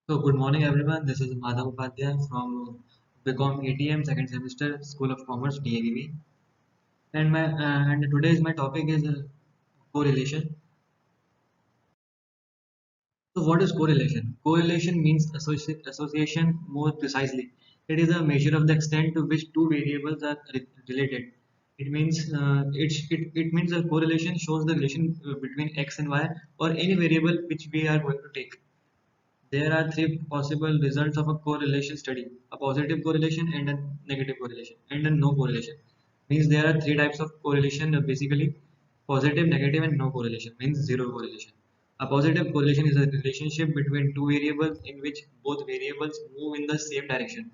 So good morning everyone. This is Madhav Upadhyay from BCom ATM second semester School of Commerce DAVV. And today's my topic is correlation. So what is correlation? Correlation means association more precisely. It is a measure of the extent to which two variables are related. It means it means a correlation shows the relation between x and y or any variable which we are going to take. There are three possible results of a correlation study: a positive correlation and a negative correlation and a no correlation. Means there are three types of correlation basically: positive, negative, and no correlation means zero correlation. A positive correlation is a relationship between two variables in which both variables move in the same direction.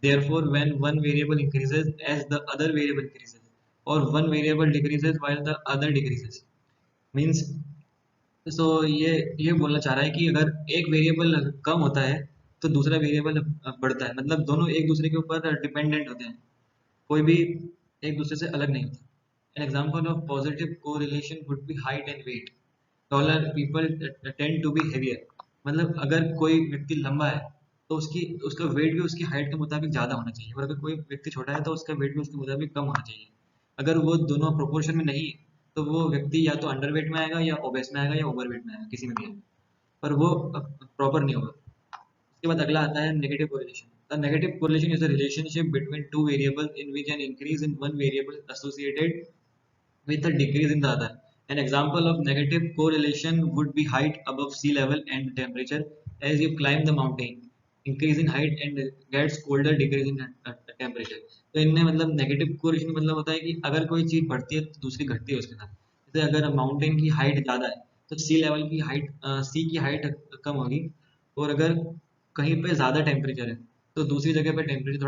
Therefore, when one variable increases as the other variable increases, or one variable decreases while the other decreases, means सो ये बोलना चाह रहा है कि अगर एक variable कम होता है तो दूसरा वेरिएबल बढ़ता है, मतलब दोनों एक दूसरे के ऊपर डिपेंडेंट होते हैं, कोई भी एक दूसरे से अलग नहीं होता। An example of positive correlation would be height and weight. Taller people tend to be heavier. मतलब अगर कोई व्यक्ति लंबा है तो उसकी उसका वेट भी उसकी हाइट के मुताबिक ज़्यादा होना चाहिए, और अगर कोई व्यक्ति छोटा है तो उसका वेट भी उसके मुताबिक कम होना चाहिए। अगर वो दोनों प्रोपोर्शन में नहीं है तो वो व्यक्ति या तो अंडर वेट में आएगा या ओबेस में आएगा या ओवर वेट में आएगा, किसी में भी आएगा, पर वो प्रॉपर नहीं होगा। उसके बाद अगला आता है negative correlation. The negative correlation is a relationship between two variables in which an increase in one variable associated with a decrease in the other. An example of negative correlation would be height above sea level and temperature. As you climb the mountain, increase in height and gets colder, decrease in temperature. तो इनमें मतलब negative correlation मतलब होता है कि अगर कोई चीज़ बढ़ती है तो दूसरी घटती है उसके साथ। जैसे अगर माउंटेन की हाइट ज़्यादा है तो सी लेवल की हाइट, सी की हाइट कम होगी, और अगर कहीं पे ज़्यादा टेम्परेचर है तो दूसरी जगह पे टेम्परेचर।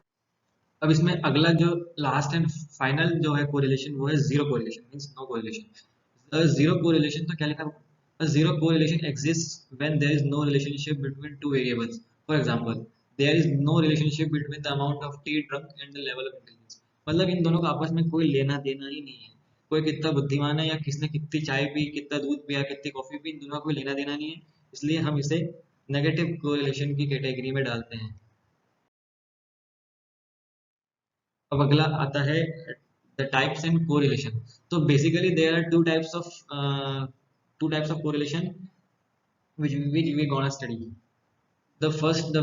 अब इसमें अगला जो लास्ट एंड फाइनल जो है कोरिलेशन वो है zero correlation means no correlation. Zero correlation तो क्या लिखा है? Zero correlation exist when there is no relationship between two variables. For example, there is no relationship between the amount of tea drunk and the level of intelligence. मतलब इन दोनों का आपस में कोई लेना देना ही नहीं है। कोई कितना बुद्धिमान है या किसने कितनी चाय पी, कितना दूध पिया, कितनी कॉफी पी, इन दोनों का कोई लेना देना नहीं है। इसलिए हम इसे नेगेटिव कोरिलेशन की कैटेगरी में डालते हैं। अब अगला आता है द टाइप्स एंड कोरिलेशन। तो basically there are two types of correlation which we gonna study. The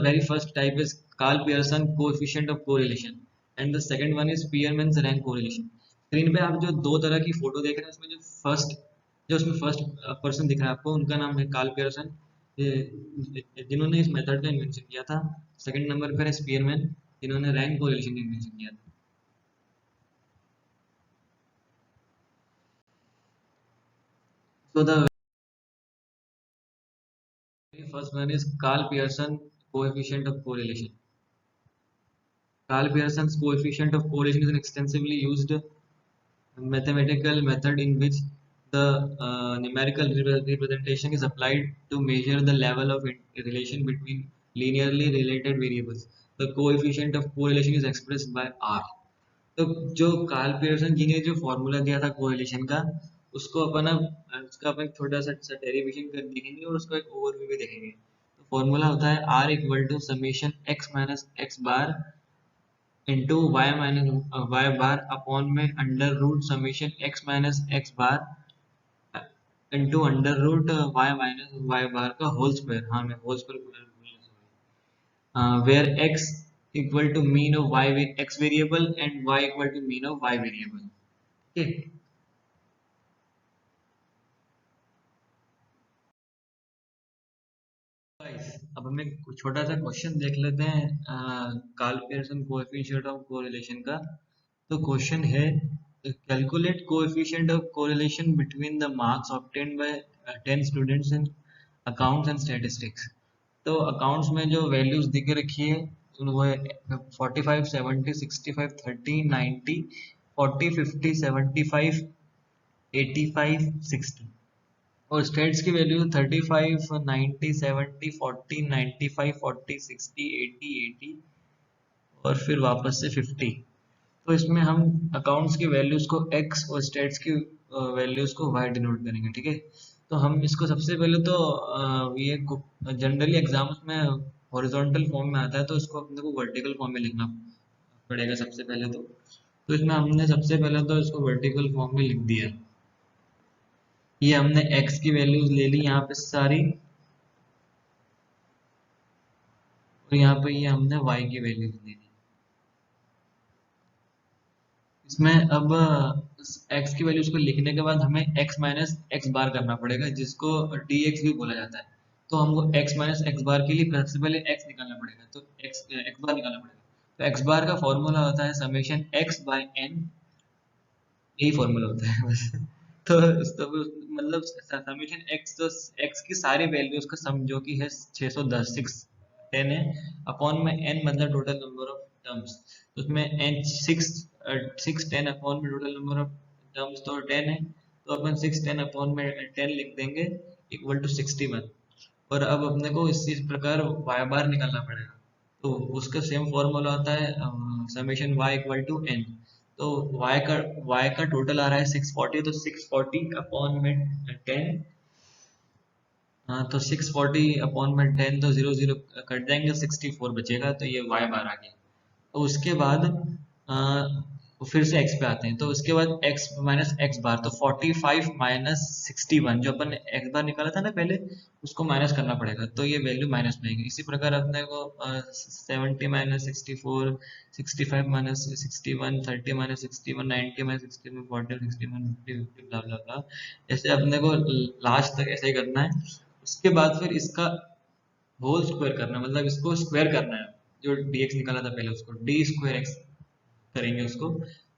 very first type is Carl Pearson coefficient of correlation, and the second one is Spearman's rank correlation. Screen पे आप जो दो तरह की photo देख रहे हैं उसमें जो उसमें फर्स्ट पर्सन दिख रहा है आपको, उनका नाम है कार्ल पियर्सन, जिन्होंने इस मेथड का इन्वेंशन किया था। सेकंड नंबर पर है स्पीयरमैन, जिन्होंने रैंक कोरिलेशन का इन्वेंशन किया था। So the very first one is Carl Pearson coefficient of correlation. Carl Pearson's coefficient of correlation is an extensively used mathematical method in which the numerical representation is applied to measure the level of relation between linearly related variables. The coefficient of correlation is expressed by R. तो जो Karl Pearson जी ने जो formula दिया था correlation का, उसको अपन अब उसका अपन छोटा सा डेरिवेशन कर देखेंगे और उसका एक ओवरव्यू भी देखेंगे। तो फॉर्मूला होता है R equal to summation X minus X bar into Y minus Y bar upon में under root summation X minus X bar into under root Y minus Y bar का होल स्क्वायर। हाँ, मैं whole square where x equal to mean of x variable and y equal to mean of y variable. Okay. Guys, अब हमें कुछ छोटा सा question देख लेते हैं Karl Pearson coefficient of correlation का। तो क्वेश्चन है, calculate coefficient of correlation between the marks obtained by 10 students in accounts and statistics. तो अकाउंट्स में जो वैल्यूज दिख रखी है वो है 45, 70, 65, 30, 90, 40, 50, 75, 85, 60। और स्टेट्स की वैल्यू 35, 90, 70, 40, 95, 40, 60, 80, 80 और फिर वापस से 50। तो इसमें हम अकाउंट्स की वैल्यूज को x और स्टेट्स की वैल्यूज को y डिनोट करेंगे, ठीक है। तो हम इसको सबसे पहले तो ये जनरली एग्जाम्स में हॉरिजॉन्टल फॉर्म में आता है, तो इसको अपने को वर्टिकल फॉर्म में लिखना पड़ेगा सबसे पहले तो इसमें हमने सबसे पहले तो इसको वर्टिकल फॉर्म में लिख दिया। ये हमने x की वैल्यूज ले ली यहाँ पे सारी, और यहाँ पे ये हमने y की वैल्यूज ले ली। इसमें अब x की वैल्यूज को लिखने के बाद हमें x माइनस एक्स बार करना पड़ेगा, जिसको dx भी बोला जाता है। तो हमको x माइनस एक्स बार के लिए सबसे पहले x निकालना पड़ेगा, तो x बार निकालना पड़ेगा। तो x बार का फॉर्मूला होता है समेशन x बाय n, यही फॉर्मूला होता है बस। तो मतलब समेशन x, तो x की सारी वैल्यूज का सम जो कि है 610 610 है, अपॉन में n मतलब टोटल नंबर ऑफ टर्म्स। तो उसमें n 610 अपॉन में टोटल नंबर ऑफ टर्म्स तो 10 है, तो अपन 610 अपॉन में 10 लिख देंगे इक्वल टू 61। और अब अपने को इसी प्रकार y बार निकालना पड़ेगा। तो उसका सेम फॉर्मूला होता है summation y equal to n। तो y का टोटल आ रहा है 640, तो 640 अपॉन में 10। हाँ, तो 640 अपॉन में 10, तो 0 0 कट जाएंगे, 64 बचेगा, तो ये y बार आ गया। तो उसके बाद फिर से x पे आते हैं, तो उसके बाद x माइनस एक्स बार, तो 45 माइनस 61 जो अपन x बार निकाला था ना पहले, उसको माइनस करना पड़ेगा, तो ये वैल्यू माइनस में आएगी। इसी प्रकार अपने को 70 माइनस 64, 65 माइनस 61, 30 माइनस 61, 90 माइनस 61, 40 61, 50 50 ब्ला ब्ला ब्ला, ऐसे अपने को लास्ट तक ऐसे ही करना है। उसके बाद फिर इसका होल स्क्वायर करना है, मतलब इसको स्क्वायर करना है। जो dx निकाला था पहले उसको डी स्क्वायर एक्स करेंगे उसको,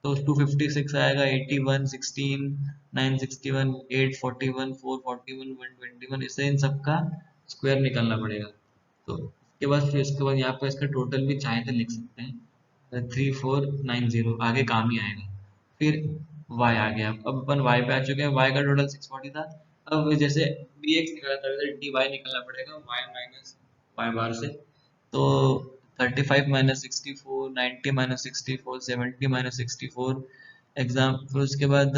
तो 256 आएगा, 81 16 961 841 441 121, इसे इन सबका स्क्वायर निकालना पड़ेगा। तो इसके बाद यहाँ पर इसका टोटल भी चाहे तो लिख सकते हैं, 3490 आगे काम ही आएगा। फिर y आ गया, अब अपन y पे आ चुके हैं, y का टोटल 640 था। अब जैसे dx निकाला था वैसे dy निकालना पड़ेगा y माइनस y बार से। तो 35 माइनस 64, 90 माइनस 64, 70 माइनस 64 एग्जाम, फिर उसके बाद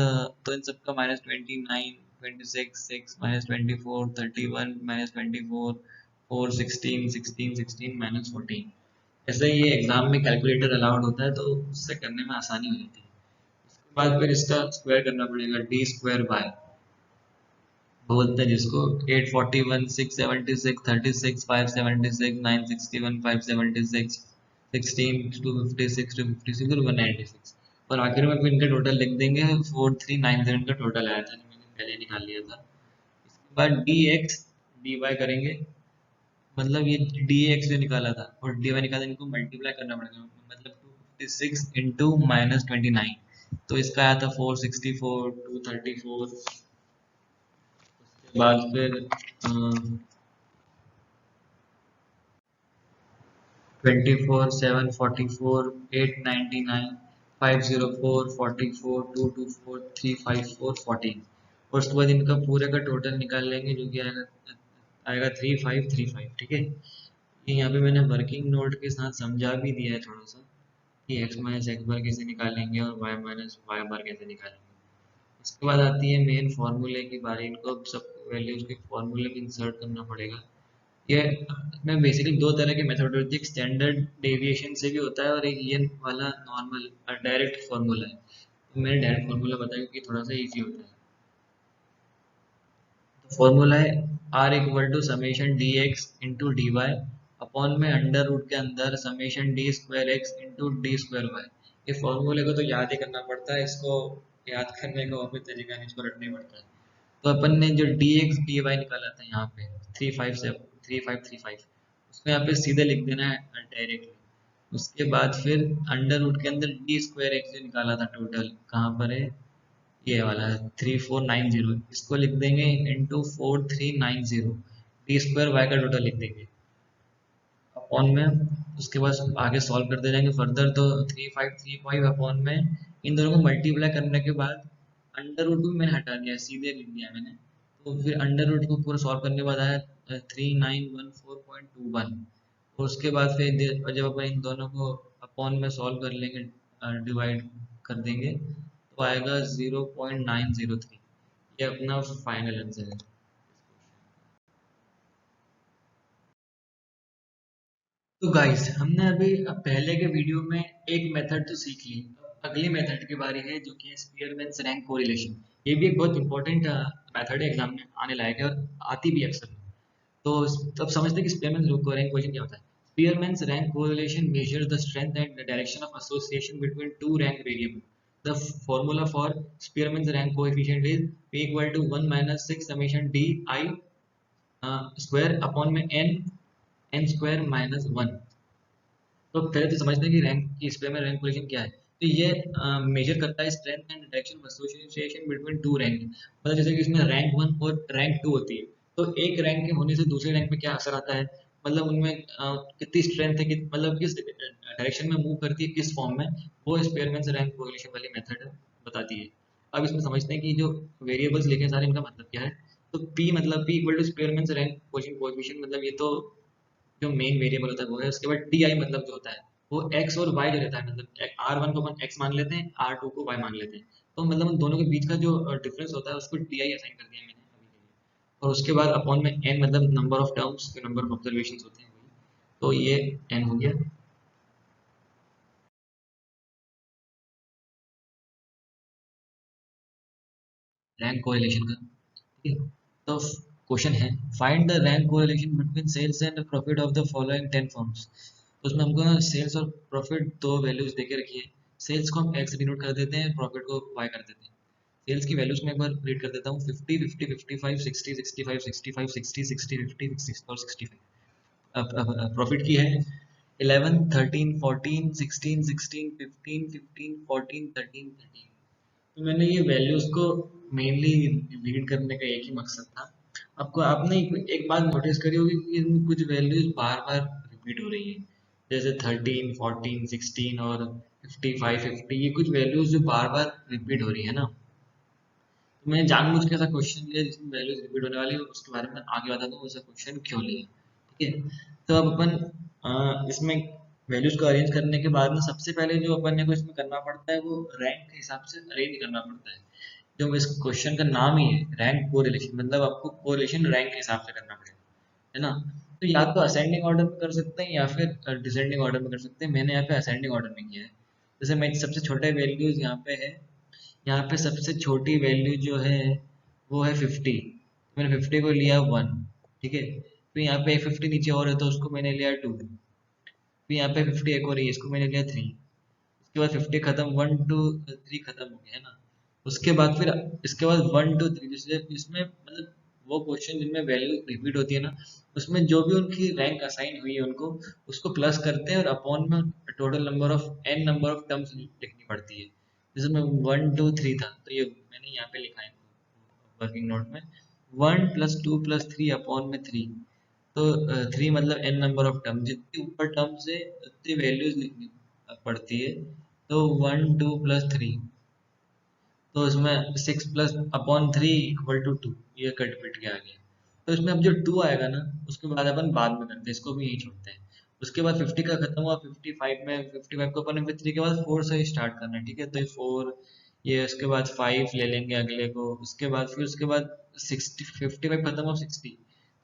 तो इन सबका माइनस 29 26 6 माइनस 24 31 माइनस 24 4 16 16 16 माइनस 14। ऐसे ही ये एग्जाम में कैलकुलेटर अलाउड होता है, तो उससे करने में आसानी हो जाती है। उसके बाद फिर इसका स्क्वायर करना पड़ेगा, डी स्क्वायर बाय बोलते हैं जिसको 841 676 36 576 961 576 16 256 256 और 196, और आखिर में फिर इनका टोटल लिख देंगे। 4397 का टोटल आया था जो मैंने पहले निकाल लिया था। इसके बाद डी एक्स डी वाई करेंगे, मतलब ये डी एक्स जो निकाला था और डी वाई निकाला, इनको मल्टीप्लाई करना पड़ेगा, मतलब 256 इंटू -29, तो इसका आया था 464 234। बाद फिर 24 7 44 899 504 44 224 354 14, और उसके बाद इनका पूरे का टोटल निकाल लेंगे जो कि आएगा 3535। ठीक है, ये यहाँ पे मैंने वर्किंग नोट के साथ समझा भी दिया है थोड़ा सा कि x माइनस एक्स बार कैसे निकालेंगे और y माइनस वाई बार कैसे निकालेंगे। उसके बाद आती है मेन फार्मूले की बारी, इनको अब सब वैल्यूज के फार्मूले में इंसर्ट करना पड़ेगा। ये में बेसिकली दो तरह के मेथड होती है, एक स्टैंडर्ड डेविएशन से भी होता है और एक ये वाला नॉर्मल डायरेक्ट फार्मूला है। तो मैंने डायरेक्ट फार्मूला बताया क्योंकि थोड़ा सा इजी होता है। तो फार्मूला है r equal to summation d x into d y upon में अंडर रूट के अंदर summation d square x into d square y. ये फॉर्मूले को तो याद ही करना पड़ता है, इसको याद करने का और कोई तरीका नहीं, इसको रटना ही पड़ता है। तो अपन ने जो डी एक्स डी वाई निकाला था यहाँ पे 3535, उसको यहाँ पे सीधे लिख देना है डायरेक्टली। उसके बाद फिर अंडर रूट के अंदर डी स्क्वायर एक्स जो निकाला था टोटल, कहाँ पर है, ये वाला 3490, इसको लिख देंगे इंटू 4390, डी स्क्वायर वाई का टोटल लिख देंगे अपॉन में। उसके बाद आगे सॉल्व करते जाएंगे फर्दर, तो 3535 अपॉन में इन दोनों को मल्टीप्लाई करने के बाद अंडर रूट को भी मैंने हटा दिया, सीधे लिख दिया मैंने। तो फिर अंडर रूट को पूरा सॉल्व करने के बाद आया 3914.21, और उसके बाद फिर जब अपन इन दोनों को अपॉन में सॉल्व कर लेंगे, डिवाइड कर देंगे, तो आएगा 0.903। ये अपना फाइनल आंसर है। तो गाइस हमने अभी पहले के वीडियो में एक मेथड तो सीख ली। अगली मेथड की बारी है जो कि है स्पीयरमैन्स रैंक कोरिलेशन। ये भी एक बहुत इंपॉर्टेंट मेथड है, एग्जाम में आने लायक है और आती भी है अक्सर। तो तब समझते हैं कि स्पीयरमैन रैंक कोरिलेशन क्या होता है। स्पीयरमैन्स rank correlation measure the strength and direction of association between two rank variable. The formula for स्पीयरमैन्स rank coefficient is p equal to 1 minus 6 summation d I square upon में n square minus 1। तो पहले तो समझते हैं कि rank इस पे में रैंक पोजीशन क्या है। तो ये मेजर करता है strength and direction of association between two rank. मतलब जैसे कि इसमें रैंक वन और रैंक टू होती है, तो एक रैंक के होने से दूसरे रैंक में क्या असर आता है, मतलब उनमें कितनी स्ट्रेंथ है कि मतलब किस डायरेक्शन में मूव करती है, किस फॉर्म में, वो स्पेयरमैन रैंक कोरिलेशन वाली मेथड बताती है। अब इसमें समझते हैं कि जो वेरिएबल्स लिखे हैं सारे, इनका मतलब क्या है। तो p मतलब p equal to Spearman rank position coefficient, मतलब ये तो जो मेन वेरिएबल होता है वो है। उसके बाद टी आई मतलब जो होता है वो एक्स और वाई जो रहता है, मतलब आर वन को अपन एक्स मान लेते हैं, आर टू को वाई मान लेते हैं। तो मतलब उन दोनों के बीच का जो डिफरेंस होता है उसको टी आई असाइन कर दिया मैंने अभी के लिए। और उसके बाद अपॉन में एन मतलब नंबर ऑफ टर्म्स, जो नंबर ऑफ ऑब्जर्वेशन होते हैं वही। तो ये एन हो गया रैंक कोरिलेशन का। ठीक है। तो क्वेश्चन है, find the rank correlation between sales and profit of the following 10 firms. तो उसमें हमको सेल्स और प्रॉफिट दो वैल्यूज देके रखी है। सेल्स को हम एक्स डिनोट कर देते हैं, प्रॉफिट को वाई कर देते हैं। सेल्स की वैल्यूज में एक बार रीड कर देता हूँ, 50 50 55 60 65 65 60 60 50 60 और 65। अब प्रॉफिट की है 11 13 14 16 16 15 15 14 13 13। तो मैंने ये वैल्यूज को मेनली रीड करने का एक ही मकसद था। आपको आपने एक बात नोटिस करी होगी कि इनमें कुछ वैल्यूज बार बार रिपीट हो रही है। जैसे 13 14 16 और 55 50, ये कुछ वैल्यूज जो बार बार रिपीट हो रही है ना। तो मैंने जानबूझ के ऐसा क्वेश्चन लिया जिसमें वैल्यूज रिपीट होने वाली है, उसके बारे में आगे बता दूँ ऐसा क्वेश्चन क्यों लिया। ठीक है। तो अब अपन इसमें वैल्यूज को अरेंज करने के बाद में सबसे पहले जो अपन को इसमें करना पड़ता है वो रैंक के हिसाब से अरेंज करना पड़ता है। जो इस क्वेश्चन का नाम ही है रैंक कोरिलेशन, मतलब आपको कोरिलेशन रैंक के हिसाब से करना पड़ेगा, है ना। तो या तो असेंडिंग ऑर्डर में कर सकते हैं या फिर डिसेंडिंग ऑर्डर में कर सकते हैं। मैंने यहाँ पे असेंडिंग ऑर्डर में किया है। जैसे मैं सबसे छोटे वैल्यूज यहाँ पे है, यहाँ पे सबसे छोटी वैल्यू जो है वो है 50। मैंने 50 को लिया 1। ठीक है। फिर यहाँ पे 50 नीचे और है तो उसको मैंने लिया 2। फिर यहाँ पे 50 एक और है, इसको मैंने लिया 3। उसके बाद 50 खत्म, 1 2 3 खत्म हो गया, है ना। उसके बाद फिर इसके बाद 1 2 3, जैसे इसमें मतलब वो क्वेश्चन जिनमें वैल्यू रिपीट होती है ना, उसमें जो भी उनकी रैंक असाइन हुई है उनको उसको प्लस करते हैं और अपॉन में total number of n number of terms लिखनी पड़ती है। जैसे मैं 1 2 3 था तो ये मैंने यहाँ पे लिखा है वर्किंग नोट में, 1 प्लस 2 प्लस 3 अपॉन में 3। तो 3 मतलब एन नंबर ऑफ टर्म, जितनी ऊपर टर्म से उतनी वैल्यूज लिखनी पड़ती है। तो 1 2 प्लस 3, तो इसमें 6 प्लस अपॉन 3 इक्वल टू 2, ये कट पिट के आ गया। तो इसमें अब जो 2 आएगा ना उसके बाद अपन बाद में करते हैं, इसको भी यही छोड़ते हैं। उसके बाद 50 का खत्म हुआ, 55 में 55 को अपन ने फिर 3 के बाद 4 से स्टार्ट करना है। ठीक है। तो ये 4, ये उसके बाद 5 ले लेंगे अगले को, उसके बाद फिर उसके बाद 60 55 खत्म हुआ, 60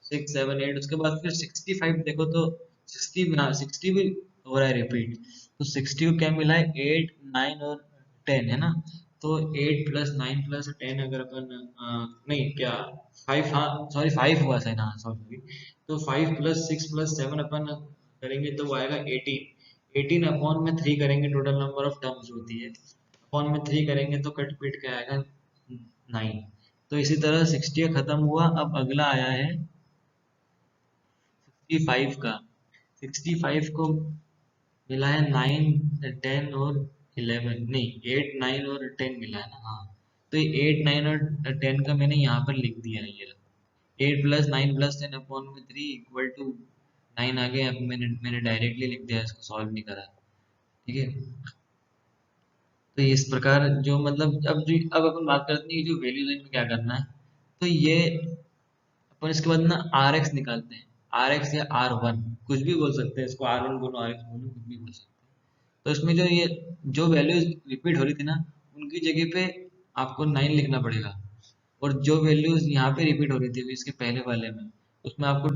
6 7 8, उसके बाद फिर 65 देखो तो 60 ना 60 भी हो रहा है रिपीट। तो 60 को क्या मिला है, 8 9 और 10, है ना। तो 8 प्लस 9 प्लस 10 अगर अपन नहीं क्या 5, हाँ सॉरी 5 हुआ सही ना, सॉरी। तो 5 प्लस 6 प्लस 7 अपन करेंगे तो वो आएगा 18। 18 अपॉन में 3 करेंगे, टोटल नंबर ऑफ टर्म्स होती है, अपॉन में 3 करेंगे तो कट पीट के आएगा 9। तो इसी तरह 60 खत्म हुआ, अब अगला आया है 65 का। 65 को मिला है 9 10 और 11, नहीं 8 9 और 10 मिला है ना, हाँ। तो ये 8 9 और 10 का मैंने यहाँ पर लिख दिया है, ये 8 प्लस 9 प्लस 10 अपॉन में 3 इक्वल टू 9 आ गया। अब मैंने डायरेक्टली लिख दिया, इसको सॉल्व नहीं करा। ठीक है। तो इस प्रकार जो मतलब अब अपन बात करते हैं कि जो वैल्यू लाइन में क्या करना है। तो ये अपन इसके बाद ना आर एक्स निकालते हैं, आर एक्स या आर वन, कुछ भी बोल सकते हैं इसको, आर वन बोलो आर एक्स बोलो, कुछ भी बोल सकते हैं। तो इसमें जो ये जो वैल्यूज रिपीट हो रही थी ना, उनकी जगह पे आपको 9 लिखना पड़ेगा। और जो वैल्यूज यहाँ पे रिपीट हो रही थी इसके पहले वाले में, उसमें आपको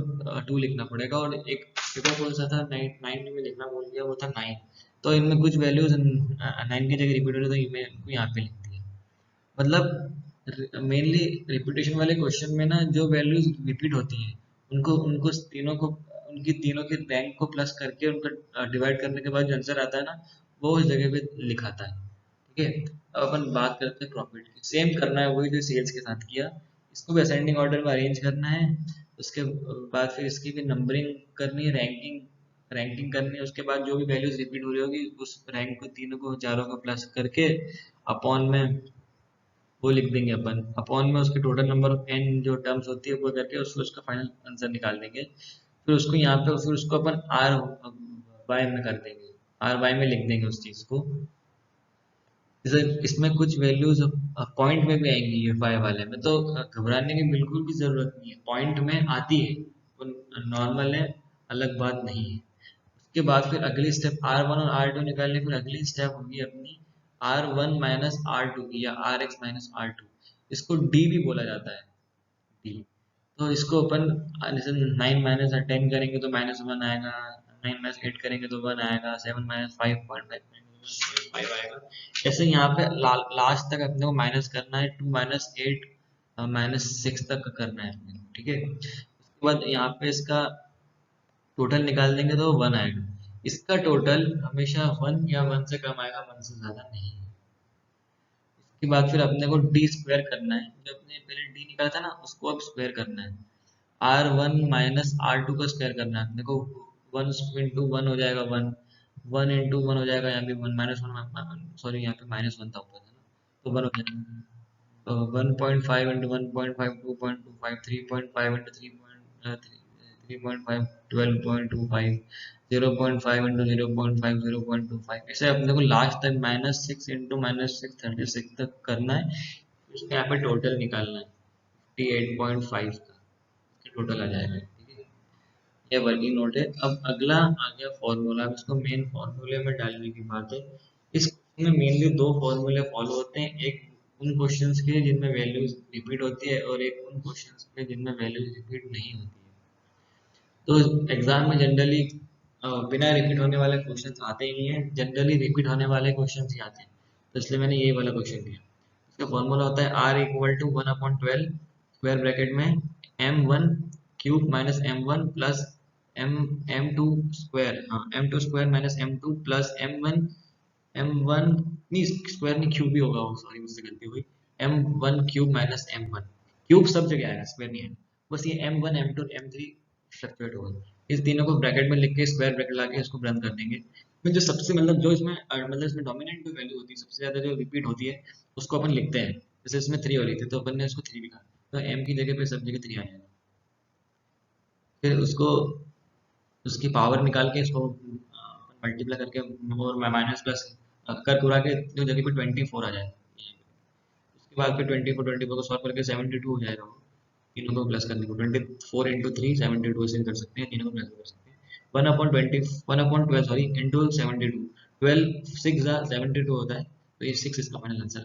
2 लिखना पड़ेगा। और एक पेपर कौन सा था, 9 में लिखना भूल गया, वो था 9। तो इनमें कुछ वैल्यूज 9 की जगह रिपीट हो रही, तो मैं इनको यहाँ पे लिख दिया। मतलब मेनली रिपीटेशन वाले क्वेश्चन में ना जो वैल्यूज रिपीट होती हैं उनको उनको तीनों को उनकी तीनों के रैंक को प्लस करके उनका डिवाइड करने के बाद जो आंसर आता है ना, वो उस जगह पे लिखाता है। ठीक है, अब अपन बात करते हैं प्रॉफिट की। सेम करना है वही जो सेल्स के साथ किया, इसको भी असेंडिंग ऑर्डर में अरेंज करना है। उसके बाद फिर इसकी भी नंबरिंग करनी है, रैंकिंग रैंकिंग करनी है। उसके बाद जो भी वैल्यूज रिपीट हो रही होगी उस रैंक को तीनों को चारों को प्लस करके अपॉन में वो लिख देंगे अपन, अपॉन में उसके टोटल नंबर ऑफ एन जो टर्म्स होती है वो करके उसको उसका फाइनल आंसर निकाल देंगे। फिर उसको यहाँ पे फिर उसको अपन आर वाई में कर देंगे, आर वाई में लिख देंगे उस चीज को। जैसे इसमें कुछ वैल्यूज पॉइंट में भी आएंगी ये फाई वाले में, तो घबराने की बिल्कुल भी जरूरत नहीं है, पॉइंट में आती है, नॉर्मल है, अलग बात नहीं है। उसके बाद फिर अगली स्टेप R1 और R2 निकालने, फिर अगली स्टेप होगी अपनी R1 माइनस R2 की या RX माइनस R2। इसको D भी बोला जाता है, D। तो इसको अपन जैसे 9 माइनस 10 करेंगे तो -1 आएगा, 9 माइनस 8 करेंगे तो 1 आएगा, 7 माइनस 5 करेंगे तो 5 आएगा। ऐसे यहाँ पे लास्ट तक अपने को माइनस करना है, 2 माइनस 8 -6 तक करना है अपने को। ठीक है, उसके बाद यहाँ पे इसका टोटल निकाल देंगे तो 1 आएगा। इसका टोटल हमेशा 1 या 1 से कम आएगा, 1 से ज्यादा नहीं। उसके बाद फिर अपने को डी स्क्वायर करना है, जो अपने पहले डी निकाला था ना उसको अब स्क्वायर करना है। R1 माइनस R2 का स्क्वायर करना है अपने को। 1 इंटू 1 हो जाएगा 1, 1 इंटू 1 हो जाएगा, यहाँ पे 1 -1, सॉरी यहाँ पे -1 था ऊपर, है ना, तो 1 हो जाएगा। तो 1.5 इंटू 1.5 2.25, 3.5 इंटू 3.5 12.25, 0.5 इंटू 0.5 0.25। ऐसे अपने को लास्ट तक -6 इंटू -6 36 तक करना है। उसके यहाँ पे टोटल निकालना है 58.5 का, टोटल आ जाएगा। ठीक है, ये वर्किंग नोट है। अब अगला आ गया फॉर्मूला, अब इसको मेन फॉर्मूले में डालने की बात है। इस क्वेश्चन में मेनली दो फॉर्मूले फॉलो होते हैं, एक उन क्वेश्चंस के जिनमें वैल्यूज रिपीट होती है और एक उन क्वेश्चंस के जिनमें वैल्यूज रिपीट नहीं होती है। तो एग्जाम में जनरली बिना रिपीट होने वाले क्वेश्चंस आते ही नहीं है, जनरली रिपीट होने वाले क्वेश्चंस ही आते हैं। तो इसलिए मैंने ये वाला क्वेश्चन दिया। इसका फॉर्मूला होता है R equal to 1/12 square bracket में M1 cube minus M1 plus M2 square, हाँ M2 square minus M2 plus M1 नहीं, स्क्वायर नहीं क्यूब ही होगा वो, सॉरी मुझसे गलती हुई। M1 cube minus M1, cube सब जगह आएगा, स्क्वायर नहीं है। बस ये M1 M2 M3 फ्लक्चुएट होगा। इस तीनों को ब्रैकेट में लिख के स्क्वायर ब्रैकेट लाके इसको रन कर देंगे। फिर जो सबसे मतलब जो इसमें मतलब इसमें डोमिनेंट जो वैल्यू होती है, सबसे ज्यादा जो रिपीट होती है उसको अपन लिखते हैं। जैसे इसमें 3 हो रही थी तो अपन ने इसको 3 लिखा, तो M की जगह पे सब जगह 3 आ जाएगा। फिर उसको उसकी पावर निकाल के इसको मल्टीप्लाई करके और माइनस प्लस कर कुरा के जो जगह पे 24 आ जाएगा। उसके बाद फिर 24 को सॉल्व करके 72 हो जाएगा। वो तीनों को प्लस करने को 24 इंटू 3 72 ऐसे कर सकते हैं, तीनों को प्लस कर सकते हैं। 1/20 1/12 सॉरी इंटू 72, 12 6 72 होता है, तो ये 6 इसका फाइनल आंसर आ